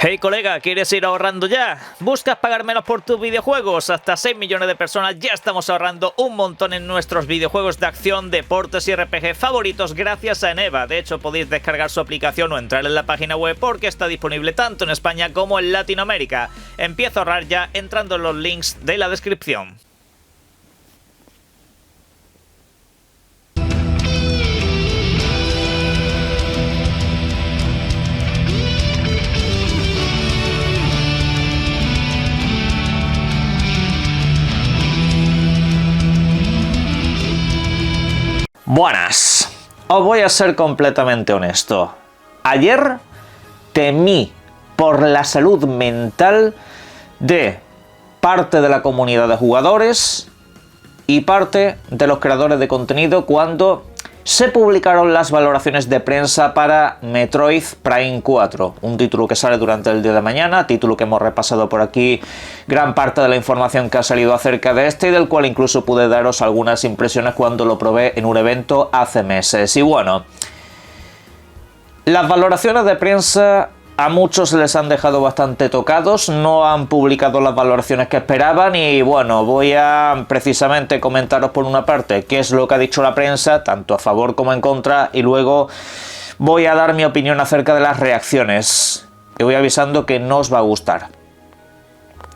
Hey colega, ¿quieres ir ahorrando ya? ¿Buscas pagar menos por tus videojuegos? Hasta 6 millones de personas ya estamos ahorrando un montón en nuestros videojuegos de acción, deportes y RPG favoritos gracias a Eneva. De hecho, podéis descargar su aplicación o entrar en la página web porque está disponible tanto en España como en Latinoamérica. Empieza a ahorrar ya entrando en los links de la descripción. Buenas, os voy a ser completamente honesto. Ayer temí por la salud mental de parte de la comunidad de jugadores y parte de los creadores de contenido cuando se publicaron las valoraciones de prensa para Metroid Prime 4, un título que sale durante el día de mañana, título que hemos repasado por aquí gran parte de la información que ha salido acerca de este y del cual incluso pude daros algunas impresiones cuando lo probé en un evento hace meses. Y bueno, las valoraciones de prensa a muchos les han dejado bastante tocados, no han publicado las valoraciones que esperaban y bueno, voy a precisamente comentaros por una parte qué es lo que ha dicho la prensa, tanto a favor como en contra, y luego voy a dar mi opinión acerca de las reacciones. Y voy avisando que no os va a gustar.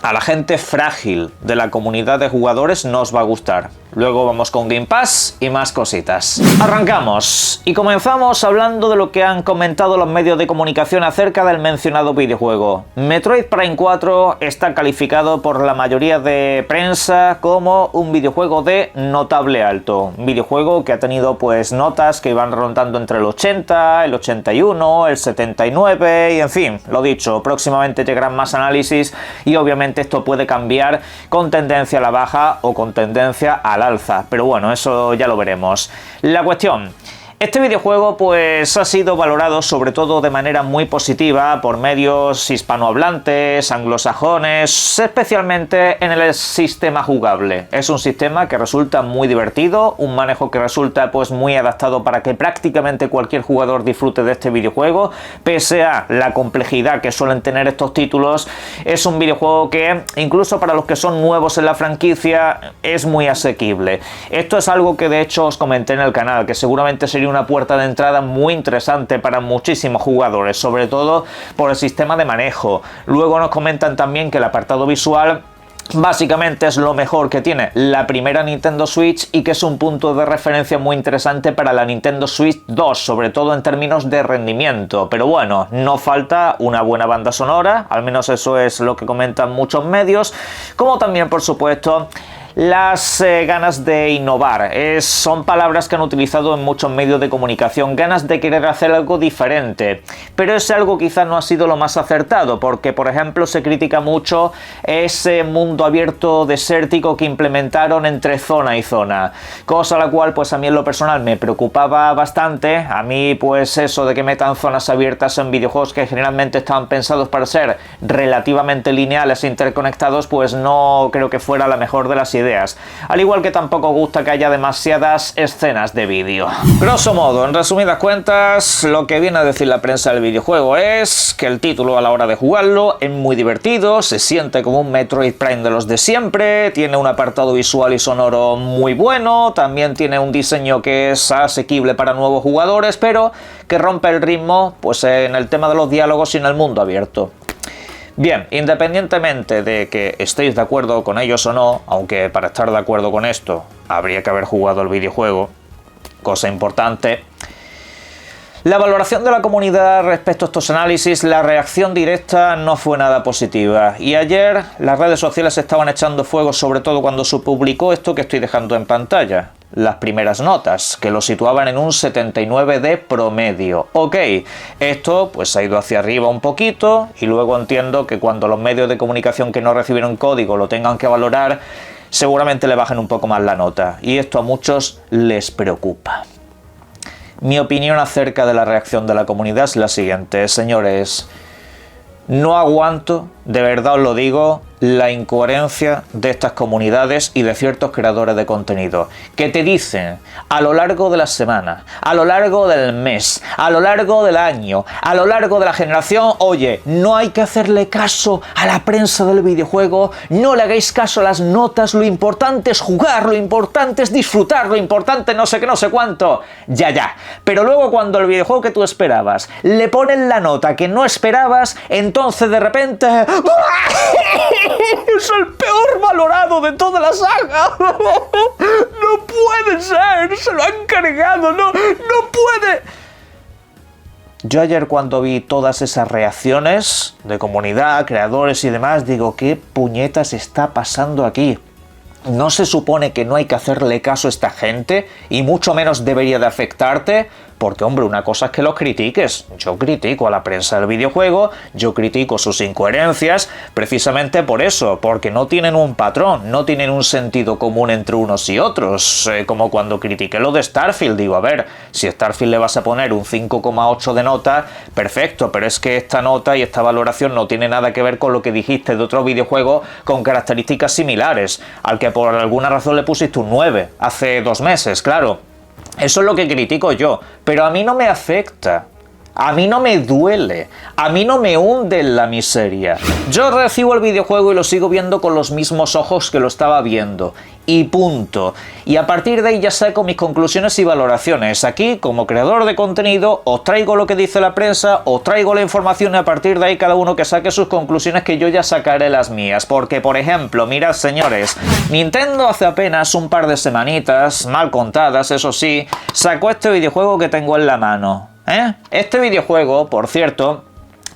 A la gente frágil de la comunidad de jugadores no os va a gustar. Luego vamos con Game Pass y más cositas. Arrancamos y comenzamos hablando de lo que han comentado los medios de comunicación acerca del mencionado videojuego. Metroid Prime 4 está calificado por la mayoría de prensa como un videojuego de notable alto. Un videojuego que ha tenido pues notas que van rondando entre el 80, el 81, el 79 y en fin, lo dicho, próximamente llegarán más análisis y obviamente esto puede cambiar con tendencia a la baja o con tendencia al alza, pero bueno, eso ya lo veremos. La cuestión: este videojuego pues ha sido valorado sobre todo de manera muy positiva por medios hispanohablantes, anglosajones, especialmente en el sistema jugable. Es un sistema que resulta muy divertido, un manejo que resulta pues muy adaptado para que prácticamente cualquier jugador disfrute de este videojuego, pese a la complejidad que suelen tener estos títulos. Es un videojuego que incluso para los que son nuevos en la franquicia es muy asequible. Esto es algo que de hecho os comenté en el canal, que seguramente sería una puerta de entrada muy interesante para muchísimos jugadores, sobre todo por el sistema de manejo. Luego nos comentan también que el apartado visual básicamente es lo mejor que tiene la primera Nintendo Switch y que es un punto de referencia muy interesante para la Nintendo Switch 2, sobre todo en términos de rendimiento. Pero bueno, no falta una buena banda sonora, al menos eso es lo que comentan muchos medios, como también por supuesto las ganas de innovar. Son palabras que han utilizado en muchos medios de comunicación, ganas de querer hacer algo diferente, pero ese algo quizás no ha sido lo más acertado, porque por ejemplo se critica mucho ese mundo abierto desértico que implementaron entre zona y zona, cosa la cual pues a mí en lo personal me preocupaba bastante. A mí pues eso de que metan zonas abiertas en videojuegos que generalmente estaban pensados para ser relativamente lineales e interconectados, pues no creo que fuera la mejor de las ideas. Al igual que tampoco gusta que haya demasiadas escenas de vídeo. Grosso modo, en resumidas cuentas, lo que viene a decir la prensa del videojuego es que el título a la hora de jugarlo es muy divertido, se siente como un Metroid Prime de los de siempre, tiene un apartado visual y sonoro muy bueno, también tiene un diseño que es asequible para nuevos jugadores, pero que rompe el ritmo pues en el tema de los diálogos y en el mundo abierto. Bien, independientemente de que estéis de acuerdo con ellos o no, aunque para estar de acuerdo con esto habría que haber jugado el videojuego, cosa importante, la valoración de la comunidad respecto a estos análisis, la reacción directa no fue nada positiva. Y ayer las redes sociales estaban echando fuego, sobre todo cuando se publicó esto que estoy dejando en pantalla. Las primeras notas, que lo situaban en un 79 de promedio. Ok, esto pues ha ido hacia arriba un poquito y luego entiendo que cuando los medios de comunicación que no recibieron código lo tengan que valorar, seguramente le bajen un poco más la nota. Y esto a muchos les preocupa. Mi opinión acerca de la reacción de la comunidad es la siguiente, señores. No aguanto, de verdad os lo digo, la incoherencia de estas comunidades y de ciertos creadores de contenido que te dicen a lo largo de la semana, a lo largo del mes, a lo largo del año, a lo largo de la generación: oye, no hay que hacerle caso a la prensa del videojuego, no le hagáis caso a las notas, lo importante es jugar, lo importante es disfrutar, lo importante no sé qué, no sé cuánto. Ya. Pero luego cuando el videojuego que tú esperabas le ponen la nota que no esperabas, entonces de repente es el peor valorado de toda la saga. No puede ser, se lo han cargado, no puede. Yo ayer, cuando vi todas esas reacciones de comunidad, creadores y demás, digo, ¿qué puñetas está pasando aquí? ¿No se supone que no hay que hacerle caso a esta gente? Y mucho menos debería de afectarte. Porque, hombre, una cosa es que los critiques. Yo critico a la prensa del videojuego, yo critico sus incoherencias, precisamente por eso, porque no tienen un patrón, no tienen un sentido común entre unos y otros. Como cuando critiqué lo de Starfield, digo, a ver, si a Starfield le vas a poner un 5,8 de nota, perfecto, pero es que esta nota y esta valoración no tiene nada que ver con lo que dijiste de otro videojuego con características similares, al que por alguna razón le pusiste un 9 hace 2 meses, claro. Eso es lo que critico yo, pero a mí no me afecta, a mí no me duele, a mí no me hunde en la miseria. Yo recibo el videojuego y lo sigo viendo con los mismos ojos que lo estaba viendo, y punto. Y a partir de ahí ya saco mis conclusiones y valoraciones. Aquí, como creador de contenido, os traigo lo que dice la prensa, os traigo la información y a partir de ahí cada uno que saque sus conclusiones, que yo ya sacaré las mías. Porque, por ejemplo, mirad, señores, Nintendo hace apenas un par de semanitas, mal contadas, eso sí, sacó este videojuego que tengo en la mano. Este videojuego, por cierto,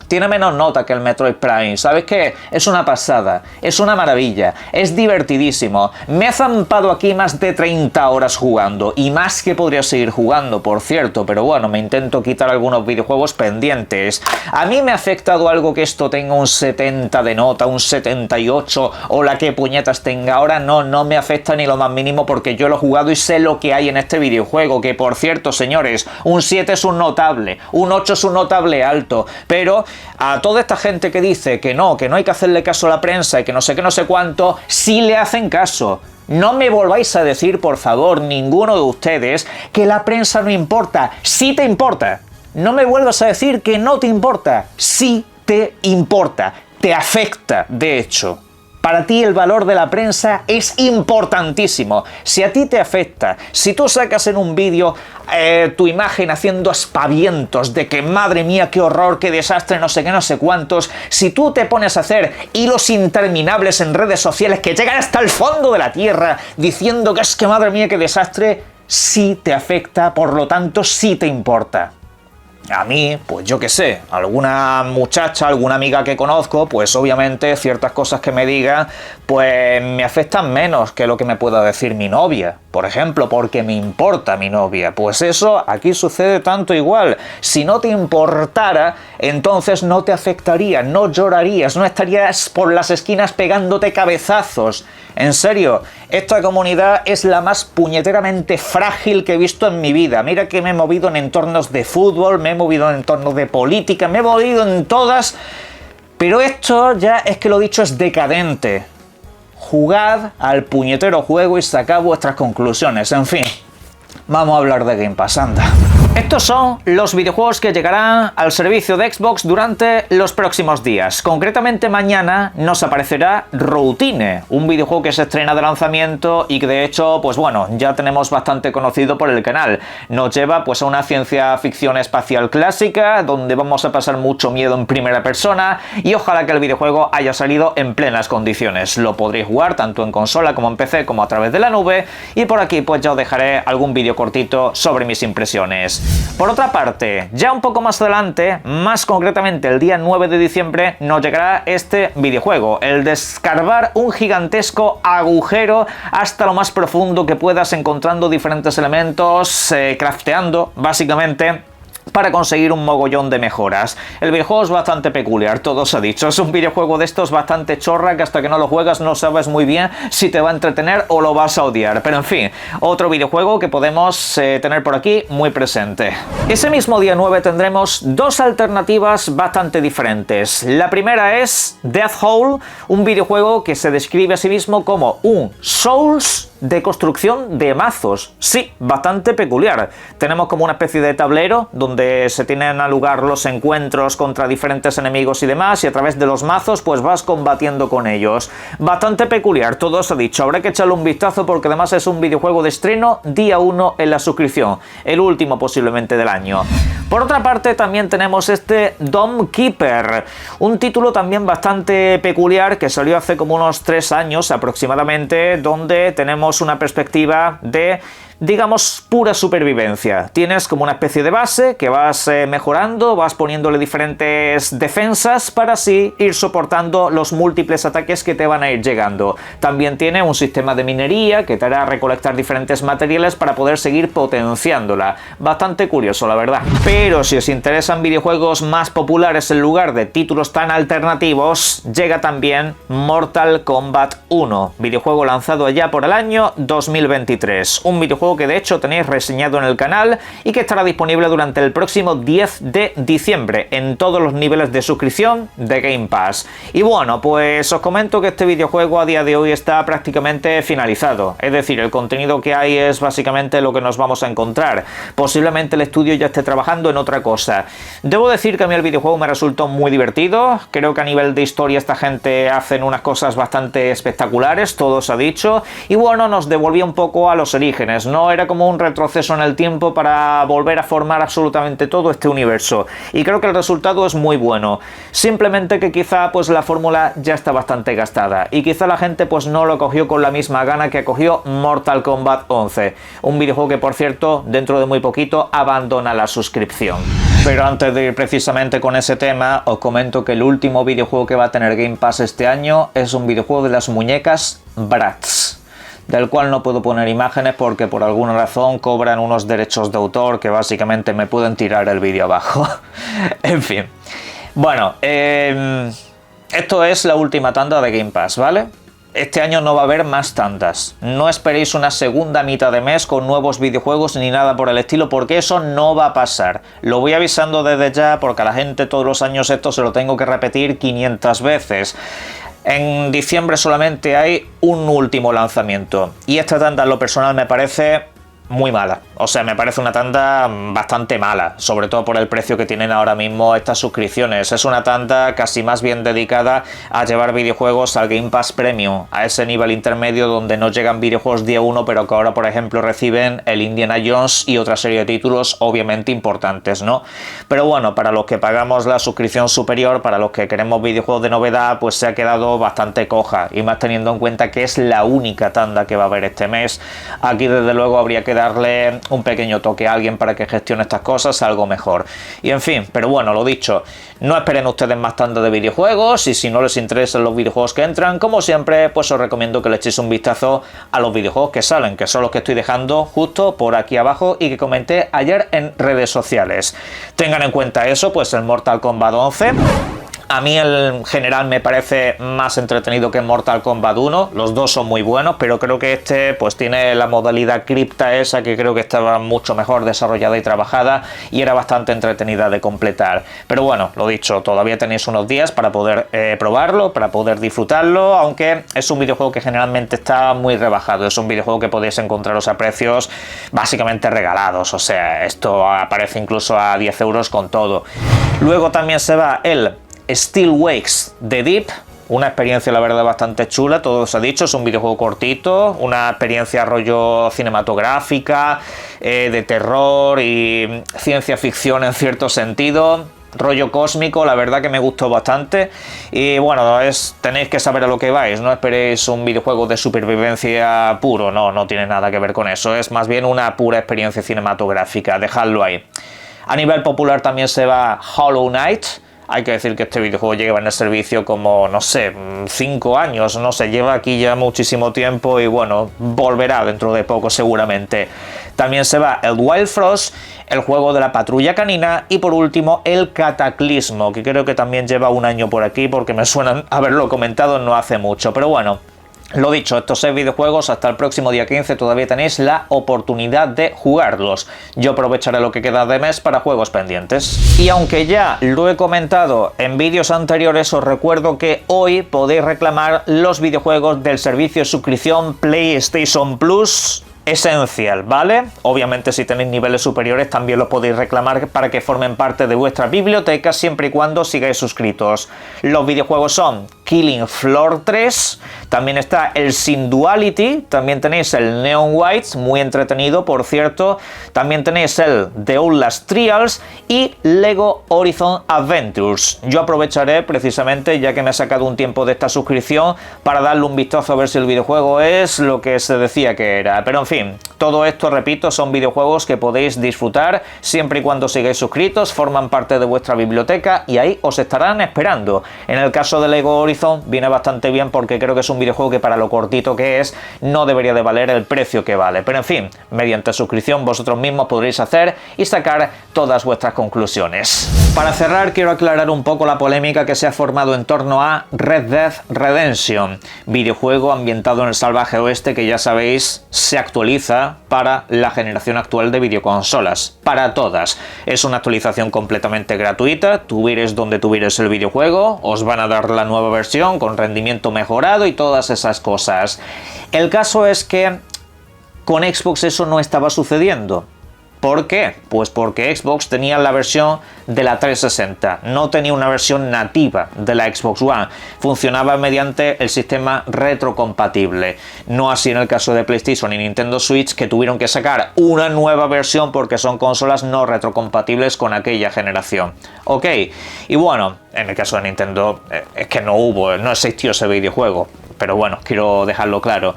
tiene menos nota que el Metroid Prime. ¿Sabes qué? Es una pasada, es una maravilla, es divertidísimo. Me he zampado aquí más de 30 horas jugando, y más que podría seguir jugando, por cierto, pero bueno, me intento quitar algunos videojuegos pendientes. ¿A mí me ha afectado algo que esto tenga un 70 de nota, un 78 o la que puñetas tenga ahora? No me afecta ni lo más mínimo, porque yo lo he jugado y sé lo que hay en este videojuego, que por cierto, señores, un 7 es un notable, un 8 es un notable alto, pero a toda esta gente que dice que no hay que hacerle caso a la prensa y que no sé qué, no sé cuánto, sí le hacen caso. No me volváis a decir, por favor, ninguno de ustedes, que la prensa no importa. Sí te importa. No me vuelvas a decir que no te importa. Sí te importa. Te afecta, de hecho. Para ti el valor de la prensa es importantísimo. Si a ti te afecta, si tú sacas en un vídeo tu imagen haciendo aspavientos de que madre mía, qué horror, qué desastre, no sé qué, no sé cuántos, si tú te pones a hacer hilos interminables en redes sociales que llegan hasta el fondo de la tierra diciendo que es que madre mía, qué desastre, sí te afecta, por lo tanto sí te importa. A mí, pues yo qué sé, alguna muchacha, alguna amiga que conozco, pues obviamente ciertas cosas que me diga, pues me afectan menos que lo que me pueda decir mi novia, por ejemplo, porque me importa mi novia. Pues eso aquí sucede tanto igual. Si no te importara, entonces no te afectaría, no llorarías, no estarías por las esquinas pegándote cabezazos. En serio, esta comunidad es la más puñeteramente frágil que he visto en mi vida. Mira que me he movido en entornos de fútbol, me he movido en entornos de política, me he movido en todas, pero esto ya es que lo dicho es decadente. Jugad al puñetero juego y sacad vuestras conclusiones. En fin, vamos a hablar de Game Pass, anda. Estos son los videojuegos que llegarán al servicio de Xbox durante los próximos días. Concretamente mañana nos aparecerá Routine, un videojuego que se estrena de lanzamiento y que de hecho, pues bueno, ya tenemos bastante conocido por el canal. Nos lleva pues a una ciencia ficción espacial clásica, donde vamos a pasar mucho miedo en primera persona y ojalá que el videojuego haya salido en plenas condiciones. Lo podréis jugar tanto en consola como en PC como a través de la nube y por aquí pues ya os dejaré algún vídeo cortito sobre mis impresiones. Por otra parte, ya un poco más adelante, más concretamente el día 9 de diciembre, nos llegará este videojuego, el de escarbar un gigantesco agujero hasta lo más profundo que puedas, encontrando diferentes elementos, crafteando, básicamente, para conseguir un mogollón de mejoras. El videojuego es bastante peculiar, todo se ha dicho. Es un videojuego de estos bastante chorra que hasta que no lo juegas no sabes muy bien si te va a entretener o lo vas a odiar. Pero en fin, otro videojuego que podemos tener por aquí muy presente. Ese mismo día 9 tendremos dos alternativas bastante diferentes. La primera es Death Hole, un videojuego que se describe a sí mismo como un Souls de construcción de mazos. Sí, bastante peculiar. Tenemos como una especie de tablero donde se tienen a lugar los encuentros contra diferentes enemigos y demás, y a través de los mazos pues vas combatiendo con ellos. Bastante peculiar, todo se ha dicho. Habrá que echarle un vistazo porque además es un videojuego de estreno día 1 en la suscripción, el último posiblemente del año. Por otra parte también tenemos este Dome Keeper, un título también bastante peculiar que salió hace como unos 3 años aproximadamente, donde tenemos una perspectiva de, digamos, pura supervivencia. Tienes como una especie de base que vas mejorando, vas poniéndole diferentes defensas para así ir soportando los múltiples ataques que te van a ir llegando. También tiene un sistema de minería que te hará recolectar diferentes materiales para poder seguir potenciándola. Bastante curioso, la verdad. Pero si os interesan videojuegos más populares en lugar de títulos tan alternativos, llega también Mortal Kombat 1, videojuego lanzado allá por el año 2023. Un videojuego que de hecho tenéis reseñado en el canal y que estará disponible durante el próximo 10 de diciembre en todos los niveles de suscripción de Game Pass. Y bueno, pues os comento que este videojuego a día de hoy está prácticamente finalizado, es decir, el contenido que hay es básicamente lo que nos vamos a encontrar. Posiblemente el estudio ya esté trabajando en otra cosa. Debo decir que a mí el videojuego me resultó muy divertido, creo que a nivel de historia esta gente hacen unas cosas bastante espectaculares, todo se ha dicho, y bueno, nos devolvió un poco a los orígenes, ¿no? Era como un retroceso en el tiempo para volver a formar absolutamente todo este universo, y creo que el resultado es muy bueno. Simplemente que quizá pues la fórmula ya está bastante gastada, y quizá la gente pues no lo cogió con la misma gana que cogió Mortal Kombat 11, un videojuego que por cierto dentro de muy poquito abandona la suscripción. Pero antes de ir precisamente con ese tema, os comento que el último videojuego que va a tener Game Pass este año es un videojuego de las muñecas Bratz, del cual no puedo poner imágenes porque por alguna razón cobran unos derechos de autor que básicamente me pueden tirar el vídeo abajo. En fin. Bueno, esto es la última tanda de Game Pass, ¿vale? Este año no va a haber más tandas. No esperéis una segunda mitad de mes con nuevos videojuegos ni nada por el estilo, porque eso no va a pasar. Lo voy avisando desde ya porque a la gente todos los años esto se lo tengo que repetir 500 veces. En diciembre solamente hay un último lanzamiento y esta tanda en lo personal me parece muy mala. O sea, me parece una tanda bastante mala, sobre todo por el precio que tienen ahora mismo estas suscripciones. Es una tanda casi más bien dedicada a llevar videojuegos al Game Pass Premium, a ese nivel intermedio donde no llegan videojuegos día 1, pero que ahora, por ejemplo, reciben el Indiana Jones y otra serie de títulos obviamente importantes, ¿no? Pero bueno, para los que pagamos la suscripción superior, para los que queremos videojuegos de novedad, pues se ha quedado bastante coja, y más teniendo en cuenta que es la única tanda que va a haber este mes. Aquí desde luego habría que darle un pequeño toque a alguien para que gestione estas cosas algo mejor. Y en fin, pero bueno, lo dicho, no esperen ustedes más tanda de videojuegos, y si no les interesan los videojuegos que entran, como siempre, pues os recomiendo que le echéis un vistazo a los videojuegos que salen, que son los que estoy dejando justo por aquí abajo y que comenté ayer en redes sociales. Tengan en cuenta eso, pues el Mortal Kombat 11... A mí en general me parece más entretenido que Mortal Kombat 1, los dos son muy buenos, pero creo que este pues tiene la modalidad cripta esa que creo que estaba mucho mejor desarrollada y trabajada y era bastante entretenida de completar. Pero bueno, lo dicho, todavía tenéis unos días para poder probarlo, para poder disfrutarlo, aunque es un videojuego que generalmente está muy rebajado, es un videojuego que podéis encontraros a precios básicamente regalados, o sea, esto aparece incluso a 10 euros con todo. Luego también se va el Still Wakes The Deep, una experiencia la verdad bastante chula, todo se ha dicho, es un videojuego cortito, una experiencia rollo cinematográfica, de terror y ciencia ficción en cierto sentido, rollo cósmico, la verdad que me gustó bastante. Y bueno, tenéis que saber a lo que vais, no esperéis un videojuego de supervivencia puro, no tiene nada que ver con eso, es más bien una pura experiencia cinematográfica, dejadlo ahí. A nivel popular también se va Hollow Knight, Hay que decir que este videojuego lleva en el servicio como, no sé, 5 años, no sé, lleva aquí ya muchísimo tiempo y bueno, volverá dentro de poco seguramente. También se va el Wild Frost, el juego de la patrulla canina y por último el Cataclismo, que creo que también lleva un año por aquí porque me suena haberlo comentado no hace mucho, pero bueno. Lo dicho, estos 6 videojuegos hasta el próximo día 15 todavía tenéis la oportunidad de jugarlos. Yo aprovecharé lo que queda de mes para juegos pendientes. Y aunque ya lo he comentado en vídeos anteriores, os recuerdo que hoy podéis reclamar los videojuegos del servicio de suscripción PlayStation Plus Essential, ¿vale? Obviamente si tenéis niveles superiores también los podéis reclamar para que formen parte de vuestra biblioteca siempre y cuando sigáis suscritos. Los videojuegos son Killing Floor 3, también está el Sin Duality, también tenéis el Neon Whites, muy entretenido por cierto, también tenéis el The Outlast Trials y Lego Horizon Adventures. Yo aprovecharé precisamente, ya que me he sacado un tiempo de esta suscripción, para darle un vistazo a ver si el videojuego es lo que se decía que era, pero en fin, todo esto, repito, son videojuegos que podéis disfrutar siempre y cuando sigáis suscritos, forman parte de vuestra biblioteca y ahí os estarán esperando. En el caso de Lego Horizon viene bastante bien porque creo que es un videojuego que para lo cortito que es no debería de valer el precio que vale, pero en fin, mediante suscripción vosotros mismos podréis hacer y sacar todas vuestras conclusiones. Para cerrar quiero aclarar un poco la polémica que se ha formado en torno a Red Dead Redemption, videojuego ambientado en el salvaje oeste que ya sabéis se actualiza para la generación actual de videoconsolas, para todas. Es una actualización completamente gratuita, tuvieres donde tuvieres el videojuego, os van a dar la nueva versión con rendimiento mejorado y todas esas cosas. El caso es que con Xbox eso no estaba sucediendo. ¿Por qué? Pues porque Xbox tenía la versión de la 360, no tenía una versión nativa de la Xbox One, funcionaba mediante el sistema retrocompatible, no así en el caso de PlayStation y Nintendo Switch, que tuvieron que sacar una nueva versión porque son consolas no retrocompatibles con aquella generación. Ok, y bueno, en el caso de Nintendo es que no existió ese videojuego, pero bueno, quiero dejarlo claro.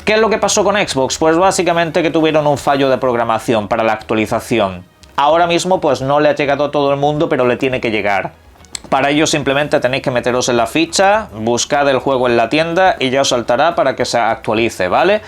¿Qué es lo que pasó con Xbox? Pues básicamente que tuvieron un fallo de programación para la actualización. Ahora mismo pues no le ha llegado a todo el mundo, pero le tiene que llegar. Para ello simplemente tenéis que meteros en la ficha, buscad el juego en la tienda y ya os saltará para que se actualice, ¿vale?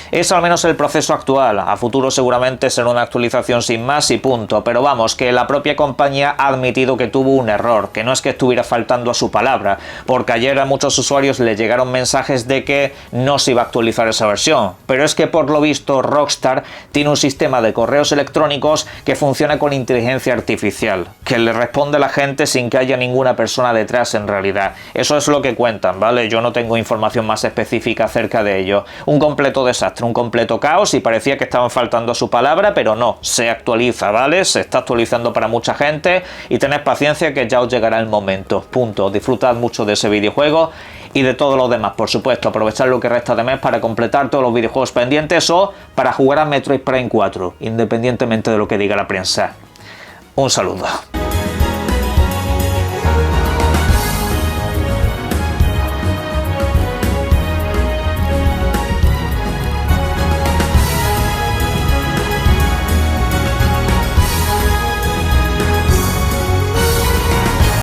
Es al menos el proceso actual, a futuro seguramente será una actualización sin más y punto, pero vamos, que la propia compañía ha admitido que tuvo un error, que no es que estuviera faltando a su palabra, porque ayer a muchos usuarios le llegaron mensajes de que no se iba a actualizar esa versión, pero es que por lo visto Rockstar tiene un sistema de correos electrónicos que funciona con inteligencia artificial, que le responde a la gente sin que haya ninguna persona detrás en realidad. Eso es lo que cuentan, ¿vale? Yo no tengo información más específica acerca de ello. Un completo desastre, un completo caos y parecía que estaban faltando a su palabra, pero no, se actualiza, ¿vale? Se está actualizando para mucha gente y tened paciencia que ya os llegará el momento. Punto. Disfrutad mucho de ese videojuego y de todo lo demás, por supuesto. Aprovechad lo que resta de mes para completar todos los videojuegos pendientes o para jugar a Metroid Prime 4, independientemente de lo que diga la prensa. Un saludo.